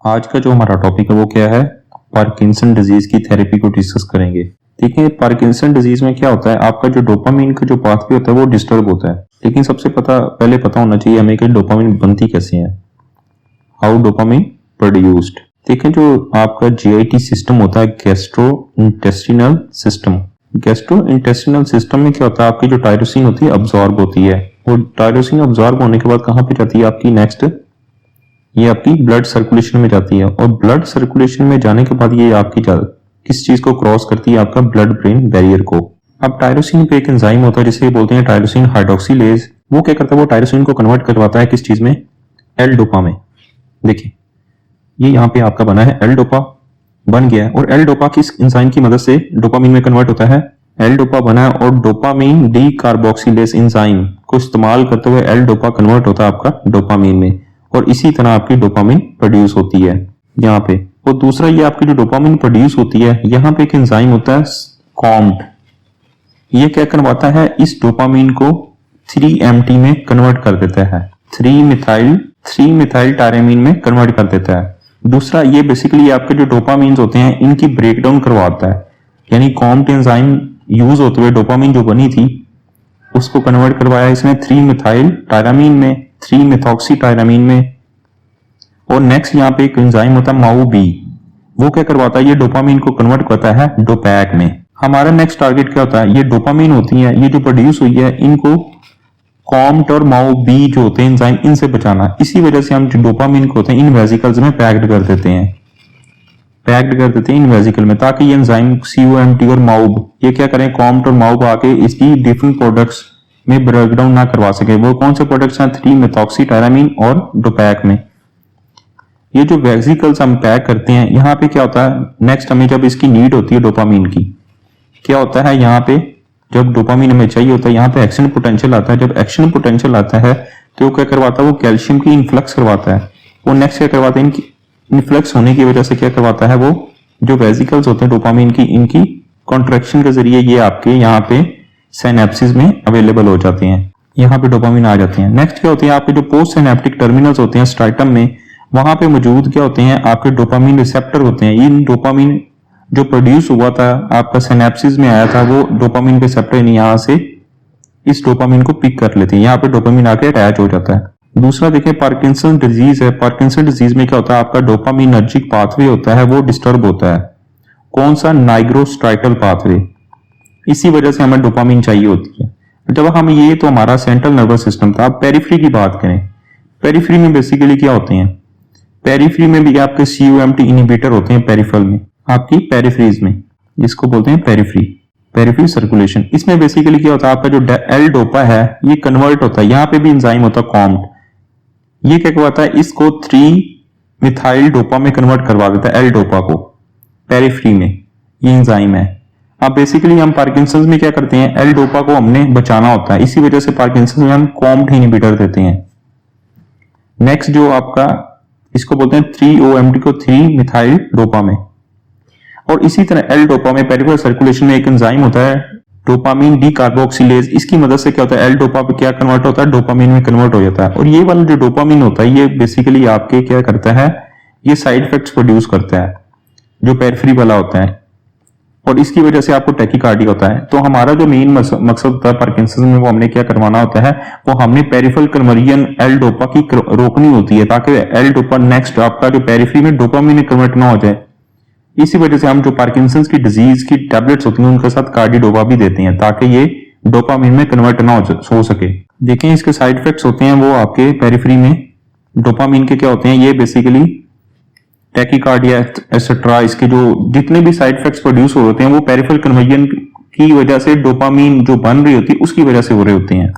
आज का जो हमारा टॉपिक है वो क्या है, पार्किंसन डिजीज की थेरेपी को डिस्कस करेंगे। देखिए, पार्किंसन डिजीज में क्या होता है, आपका जो डोपामिन का जो पाथवे होता है वो डिस्टर्ब होता है। लेकिन सबसे पहले पता होना चाहिए हमें कि डोपामिन बनती कैसे है, हाउ डोपामिन प्रोड्यूस्ड। देखिए, जो आपका जीआईटी सिस्टम होता है, gastro intestinal system, gastro intestinal system में क्या होता है, आपकी जो टायरोसिन होती है अब्सॉर्ब होती है, और टायरोसिन अब्सॉर्ब होने के बाद कहाँ पे जाती है आपकी, नेक्स्ट ये आपकी ब्लड सर्कुलेशन में जाती है, और ब्लड सर्कुलेशन में जाने के बाद ये आपकी किस चीज को क्रॉस करती है, आपका ब्लड ब्रेन बैरियर को। अब टायरोसिन पे एक एंजाइम होता है जिसे बोलते हैं टायरोसिन हाइड्रोक्सिलेज। वो क्या करता है, वो टायरोसिन को कन्वर्ट करवाता है किस चीज में, एल डोपा में। देखिए, ये यहाँ पे आपका बना है, एल डोपा बन गया है, और एल डोपा किस एंजाइम की मदद से डोपामिन में कन्वर्ट होता है, एल डोपा बना है, और डोपामिन डी कार्बोक्सिलेज एंजाइम को इस्तेमाल करते हुए एल डोपा कन्वर्ट होता है आपका डोपामिन में, और इसी तरह आपकी डोपामिन प्रोड्यूस होती है यहाँ पे। और दूसरा, ये आपकी जो डोपामिन प्रोड्यूस होती है, यहाँ पे एक एंजाइम होता है कॉम्ट। ये क्या करवाता है, इस डोपामिन को 3-MT में कन्वर्ट कर देता है, 3 मिथाइल टायरामीन में कन्वर्ट कर देता है। दूसरा, ये बेसिकली आपके जो डोपामिन होते हैं इनकी ब्रेकडाउन करवाता है, यानी कॉम्ट एंजाइम यूज होते हुए डोपामिन जो बनी थी उसको कन्वर्ट करवाया इसने 3 मिथाइल टायरामीन में, 3 मिथॉक्सी टायरामीन में। और नेक्स्ट यहाँ पे एक एंजाइम होता है माउ बी, वो क्या करवाता है, ये डोपामिन को कन्वर्ट करता है डोपैक में। हमारा नेक्स्ट टारगेट क्या होता है, ये डोपामिन होती है, ये जो प्रोड्यूस हुई है, इनको कॉम्ट और माउ बी जो होते हैं एंजाइम, इनसे बचाना। इसी वजह से हम जो डोपामिन को होते हैं इन वेसिकल्स में पैक्ड कर देते हैं इन वेसिकल में, ताकि ये एंजाइम COMT और माउब ये क्या करें, कॉम्ट और माउब आके इसकी डिफरेंट प्रोडक्ट्स में ब्रेकडाउन ना करवा सके। वो कौन से प्रोडक्ट्स हैं, 3 मेथॉक्सी टायरामीन और डोपैक में। ये जो वेसिकल्स हम पैक करते हैं, यहाँ पे क्या होता है, नेक्स्ट हमें जब इसकी नीड होती है डोपामिन की, क्या होता है यहाँ पे, जब डोपामिन हमें चाहिए होता है, यहाँ पे एक्शन पोटेंशियल आता है। जब एक्शन पोटेंशियल आता है तो क्या करवाता है, वो कैल्शियम की इन्फ्लक्स करवाता है। वो नेक्स्ट क्या करवाता है, इनकी इन्फ्लक्स होने की वजह से क्या करवाता है, वो जो वेसिकल्स होते हैं डोपामिन की, इनकी कॉन्ट्रैक्शन के जरिए ये आपके यहाँ पे सिनेप्सिस में अवेलेबल हो जाते हैं, यहाँ पे डोपामिन आ जाते हैं। नेक्स्ट क्या होते हैं, आपके जो पोस्ट सिनेप्टिक टर्मिनल्स होते हैं स्ट्राइटम में, वहां पे मौजूद क्या होते हैं, आपके डोपामिन रिसेप्टर होते हैं। इन डोपामिन जो प्रोड्यूस हुआ था आपका सिनेप्सिस में आया था, वो डोपामिन के रिसेप्टर यहाँ से इस डोपामिन को पिक कर लेते हैं, यहाँ पे डोपामिन आके अटैच हो जाता है। दूसरा देखिए, पार्किंसन डिजीज है। पार्किंसन डिजीज में क्या होता है, आपका डोपामिनर्जिक पाथवे होता है वो डिस्टर्ब होता है। कौन सा, नाइग्रोस्ट्राइटल पाथवे। इसी वजह से हमें डोपामिन चाहिए होती है। जब हम ये तो हमारा सेंट्रल नर्वस सिस्टम था। अब पेरिफेरी की बात करें, पेरिफेरी में बेसिकली क्या होते हैं, पेरिफेरी में भी आपके COMT इनहिबिटर होते हैं पेरिफेरल में, आपकी पेरिफेरीज में, जिसको बोलते हैं पेरिफेरी सर्कुलेशन। इसमें बेसिकली क्या होता है, आपका जो एल डोपा है ये कन्वर्ट होता है, यहाँ पे भी एंजाइम होता है कॉम्ट। ये क्या करवाता है, इसको 3 मिथाइल डोपा में कन्वर्ट करवा देता है, एल डोपा को पेरिफेरी में, ये एंजाइम है। अब बेसिकली हम पार्किंसंस में क्या करते हैं, एल डोपा को हमने बचाना होता है, इसी वजह से पार्किंसंस में हम कॉम्ट इनहिबिटर देते हैं। नेक्स्ट जो आपका, इसको बोलते हैं 3-OMT को 3 मिथाइल डोपा में। और इसी तरह एल डोपा में पेरिफेरल सर्कुलेशन में एक एंजाइम होता है डोपामिन डी कार्बोक्सिलेज। इसकी मदद से क्या होता है, एल डोपा पे क्या कन्वर्ट होता है, डोपामिन में कन्वर्ट हो जाता है। और ये वाला जो डोपामिन होता है ये बेसिकली आपके क्या करता है, ये साइड इफेक्ट्स प्रोड्यूस करता है जो पेरिफेरी वाला होता है, और इसकी वजह से आपको टैकीकार्डिया होता है। तो हमारा जो मेन मकसद होता है पार्किंसन में, वो हमने क्या करवाना होता है, वो हमने पेरिफेरल कन्वर्जन एल डोपा की रोकनी होती है, ताकि एल डोपा नेक्स्ट आपका जो पेरिफेरी में डोपामिन में कन्वर्ट ना हो जाए। इसी वजह से हम जो पार्किंसंस की डिजीज की टैबलेट्स होती हैं उनके साथ कार्डिडोपा भी देते हैं, ताकि ये डोपामिन में कन्वर्ट ना हो सके। देखें, इसके साइड इफेक्ट्स होते हैं वो आपके पेरिफेरी में डोपामिन के क्या होते हैं, ये बेसिकली टैकीकार्डिया एटसेट्रा, इसके जो जितने भी साइड इफेक्ट्स प्रोड्यूस होते हैं वो पेरिफेरल कन्वर्जन की वजह से, डोपामिन जो बन रही होती है उसकी वजह से हो रहे होते हैं।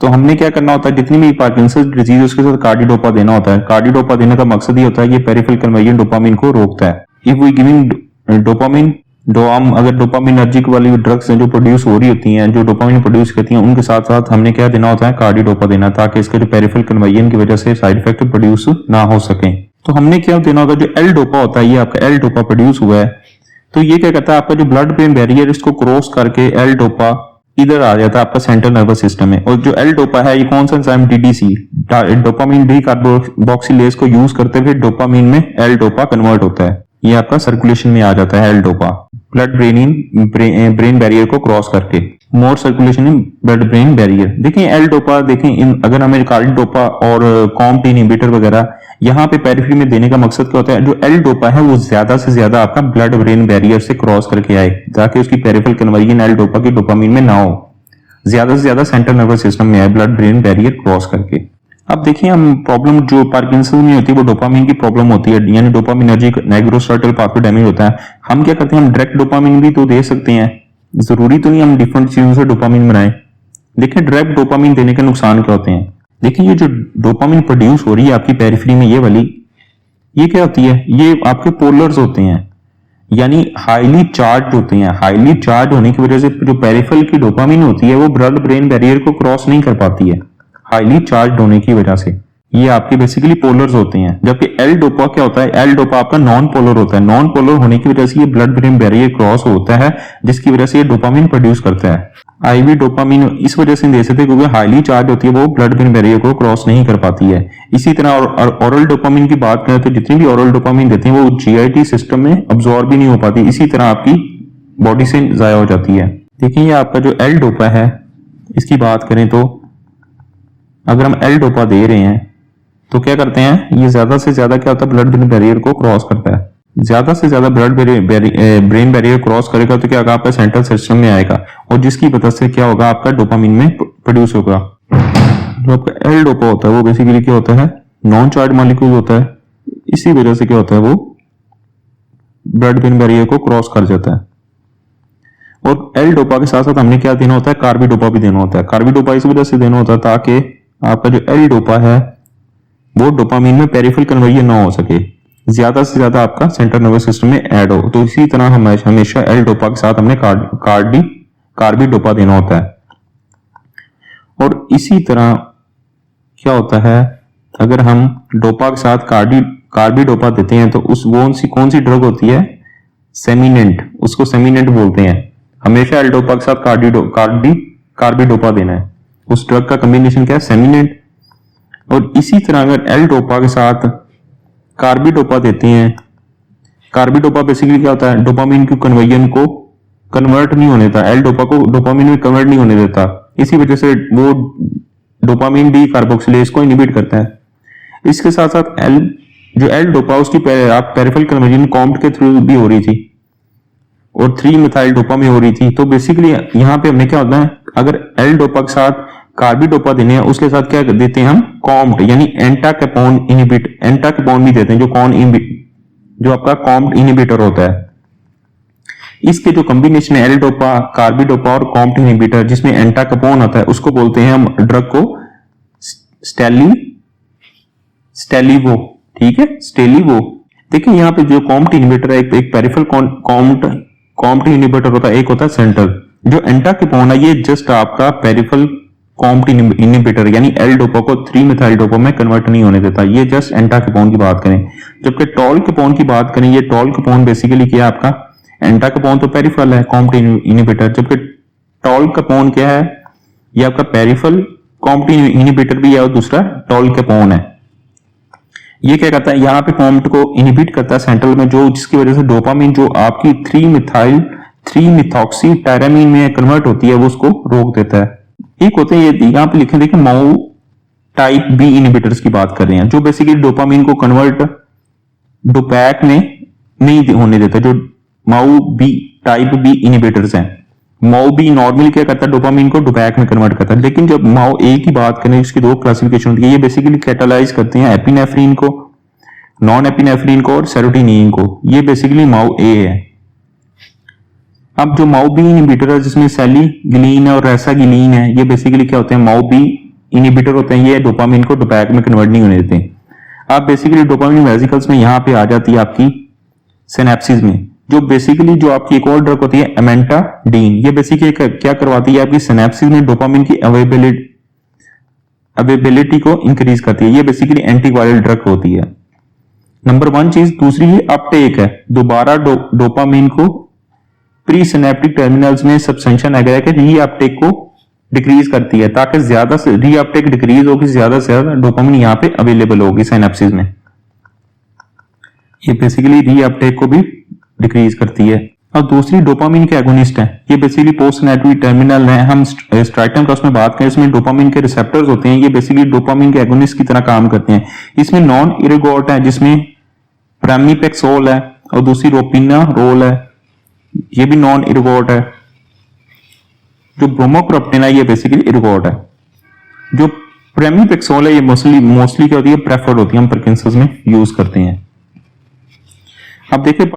तो हमने क्या करना होता है, जितनी भी पार्किंसंस डिजीज उसके साथ कार्डिडोपा देना होता है। कार्डिडोपा देने का मकसद ये होता है, ये पेरिफेरल कन्वर्जन डोपामिन को रोकता है। इफ वी गिविंग डोपामिन, हम अगर डोपामिनर्जिक वाली ड्रग्स हैं जो प्रोड्यूस हो रही होती हैं, जो डोपामिन प्रोड्यूस करती हैं, उनके साथ साथ हमने क्या देना होता है, कार्डिडोपा देना, ताकि इसके जो पेरिफेरल कन्वर्जन की वजह से साइड इफेक्ट प्रोड्यूस ना हो सके। तो हमने क्या देना होता है, जो एल डोपा होता है, ये आपका एल डोपा प्रोड्यूस हुआ है, तो ये क्या कहता है, आपका जो ब्लड ब्रेन बैरियर इसको क्रॉस करके एल डोपा इधर आ जाता है आपका सेंट्रल नर्वस सिस्टम में। और जो एल डोपा है ये कौन सा enzyme, DDC, dopamine D carboxylase को यूज करते हुए डोपामिन में एल डोपा कन्वर्ट होता है। ये आपका सर्कुलेशन में आ जाता है L dopa, blood brain barrier को क्रॉस करके, more circulation in blood brain barrier. देखिए एल डोपा, देखें अगर हमें कार्डिडोपा और कॉम्ट इनहिबिटर वगैरह यहाँ पे पेरिफेरी में देने का मकसद क्या होता है, जो एल डोपा है वो ज्यादा से ज्यादा आपका ब्लड ब्रेन बैरियर से क्रॉस करके आए ताकि उसकी पेरिफेरल कन्वर्जन एल डोपा की डोपामिन में ना हो, ज्यादा से ज्यादा सेंट्रल नर्वस सिस्टम में आए ब्लड ब्रेन बैरियर क्रॉस करके। अब देखिए हम प्रॉब्लम जो पार्किंसन में होती है वो डोपामिन की प्रॉब्लम होती है, यानी डोपामिनर्जिक नेग्रोस्टार्टल पाथवे डैमेज होता है। हम क्या करते हैं, हम डायरेक्ट डोपामिन भी तो दे सकते हैं, जरूरी तो नहीं हम डिफरेंट चीजों से डोपामिन बनाएं। देखिए डायरेक्ट डोपामिन देने के नुकसान क्या होते हैं। देखिए ये जो डोपामिन प्रोड्यूस हो रही है आपकी पेरिफेरी में, ये वाली, ये क्या होती है, ये आपके पोलर्स होते हैं, यानी हाईली चार्ज होते हैं। हाईली चार्ज होने की वजह से जो पेरिफेरल की डोपामिन होती है वो ब्लड ब्रेन बैरियर को क्रॉस नहीं कर पाती है, हाईली चार्ज होने की वजह से। ये आपके बेसिकली पोलर्स होते हैं। जबकि एल डोपा क्या होता है, एल डोपा आपका नॉन पोलर होता है। नॉन पोलर होने की वजह से ये ब्लड ब्रेन बैरियर क्रॉस होता है, जिसकी वजह से ये डोपामिन प्रोड्यूस करता है। आईवी डोपामिन इस वजह से दे सकते हैं क्योंकि हाईली चार्ज होती है, वो ब्लड ब्रेन बैरियर को क्रॉस नहीं कर पाती है। इसी तरह ओरल डोपामिन की बात करें तो जितनी भी ओरल डोपामिन देते हैं वो जीआईटी सिस्टम में अब्सॉर्ब भी नहीं हो पाती, इसी तरह आपकी बॉडी से जाया हो जाती है। देखिए ये आपका जो एल डोपा है, इसकी बात करें तो अगर हम एल डोपा दे रहे हैं तो क्या करते हैं, ये ज्यादा से ज्यादा क्या होता है, ब्लड ब्रेन बैरियर को क्रॉस करता है। ज्यादा से ज्यादा ब्लड ब्रेन बैरियर क्रॉस करेगा तो क्या होगा, आपका सेंट्रल सिस्टम में आएगा और जिसकी वजह से क्या होगा, आपका डोपामिन में प्रोड्यूस होगा। जो आपका एल डोपा होता है वो बेसिकली क्या होता है, नॉन चार्ज मॉलिक्यूल होता है, इसी वजह से क्या होता है, वो ब्लड ब्रेन बैरियर को क्रॉस कर जाता है। और एल डोपा के साथ साथ हमने क्या देना होता है, कार्बिडोपा भी देना होता है। कार्बिडोपा इस वजह से देना होता है ताकि आपका जो एल डोपा है वो डोपामिन में पेरिफेरल कन्वर्जन ना हो सके, ज्यादा से ज्यादा आपका सेंट्रल नर्वस सिस्टम में ऐड हो। तो इसी तरह हमेशा एल डोपा के साथ हमने कार्बिडोपा देना होता है। और इसी तरह क्या होता है, अगर हम डोपा के साथ कार्बिडोपा देते हैं तो उस कौन सी ड्रग होती है, सेमिनेंट, उसको सेमिनेंट बोलते हैं। हमेशा एल डोपा के साथ कार्बिडोपा देना है। उस ड्रग का कॉम्बिनेशन क्या है, सेमिनेंट। और इसी तरह अगर एल डोपा के साथ कार्बिडोपा देते हैं, कार्बिडोपा बेसिकली क्या होता है, डोपामिन की कन्वर्जन को कन्वर्ट नहीं होने देता, एल डोपा को डोपामिन में कन्वर्ट नहीं होने देता, इसी वजह से वो डोपामिन डी कार्बोक्सिलेज को इनहिबिट करता है। इसके साथ साथ जो एल डोपा उसकी पेरिफेरल कन्वर्जन कॉम्ट के थ्रू भी हो रही थी और 3 मिथाइल डोपा में हो रही थी। तो बेसिकली यहाँ पे हमने क्या होता है, अगर एल डोपा के साथ कार्बिडोपा देने हैं उसके साथ क्या देते हैं हम, कॉम्ट यानी एंटाकेपोन भी देते हैं, जो आपका कॉम्ट इनहिबिटर होता है। इसके जो कॉम्बिनेशन है एल डोपा, कार्बिडोपा और कॉम्ट इनहिबिटर जिसमें एंटाकेपोन होता है, उसको बोलते हैं हम ड्रग को स्टेलिवो, ठीक है, स्टेलिवो। देखिए यहाँ पे जो कॉम्ट इनहिबिटर है, एक पेरिफेरल कॉम्ट इनहिबिटर होता है, एक होता है सेंट्रल। जो एंटाकेपोन है ये जस्ट आपका पेरिफेरल कॉम्ट इनहिबिटर यानी एल डोपा को 3 मिथाइल डोपा में कन्वर्ट नहीं होने देता, ये जस्ट एंटाकेपोन की बात करें। जबकि टॉलकेपोन की बात करें, ये टॉलकेपोन बेसिकली क्या है आपका, एंटाकेपोन तो पेरिफेरल है कॉम्ट इनहिबिटर, जबकि टॉलकेपोन क्या है, ये आपका पेरिफेरल कॉम्ट इनहिबिटर भी है और दूसरा टॉलकेपोन है। ये क्या करता है, यहाँ पे कॉम्ट को इनहिबिट करता है सेंट्रल में, जो जिसकी वजह से डोपामिन जो आपकी 3 मिथॉक्सी टायरामीन में कन्वर्ट होती है वो उसको रोक देता है। एक होते हैं ये यहाँ पे लिखे, देखिए माउ टाइप बी इनहिबिटर्स की बात कर रहे हैं, जो बेसिकली डोपामिन को कन्वर्ट डोपैक में नहीं होने देता, जो MAO B type B inhibitors हैं। माउ बी नॉर्मली क्या करता है, डोपामिन को डोपैक में कन्वर्ट करता है। लेकिन जब माउ ए की बात करें, इसकी 2 क्लासिफिकेशन होती है, ये बेसिकली कैटालाइज करते हैं एपिनेफ्रिन को, नॉन एपिनेफ्रिन को और सेरोटोनिन को। ये बेसिकली माउ ए है। अब जो माउ बी इनहिबिटर है जिसमें सेलिगिलीन और रेसागिलीन है, ये बेसिकली क्या होते हैं, माउ बी इनहिबिटर होते हैं, ये डोपामिन को डोपैक में कन्वर्ट नहीं होने देते। अब बेसिकली डोपामिन वेसिकल्स में यहाँ पे आ जाती है आपकी सिनेप्सिस में, जो बेसिकली जो आपकी एक और ड्रग होती है एमेंटाडीन, ये बेसिकली क्या करवाती है, आपकी सिनेप्सिस में डोपामिन की अवेलेबिलिटी को इंक्रीज करती है। ये बेसिकली एंटीवायरल ड्रग होती है। नंबर 1 चीज। दूसरी ये अपटेक है, दोबारा डोपामिन को प्री सिनेप्टिक टर्मिनल्स में सब्सटेंशियल एगर के रीअपटेक को डिक्रीज करती है, ताकि ज्यादा से रीअपटेक डिक्रीज होगी, ज्यादा से ज्यादा डोपामिन यहाँ पे अवेलेबल होगी सिनेप्सिस में। ये बेसिकली रीअपटेक को भी डिक्रीज करती है। और दूसरी डोपामिन के एगोनिस्ट है, ये बेसिकली पोस्ट सिनेप्टिक टर्मिनल है। हम स्ट्राइटम का उसमें बात करें, इसमें डोपामिन के रिसेप्टर्स होते हैं, ये बेसिकली डोपामिन के एगोनिस्ट की तरह काम करते हैं। इसमें नॉन इरेगोट है, जिसमें प्रामिपेक्सोल है, और दूसरी रोपिना रोल है, ये भी नॉन इरेगोट है। जो ब्रोमोक्रप्टिन है ये बेसिकली इरेगोट है। जो प्रामिपेक्सोल है ये मोस्टली क्या होती है, प्रेफर्ड होती है, हम पार्किंसंस में यूज करते हैं। अब देखिए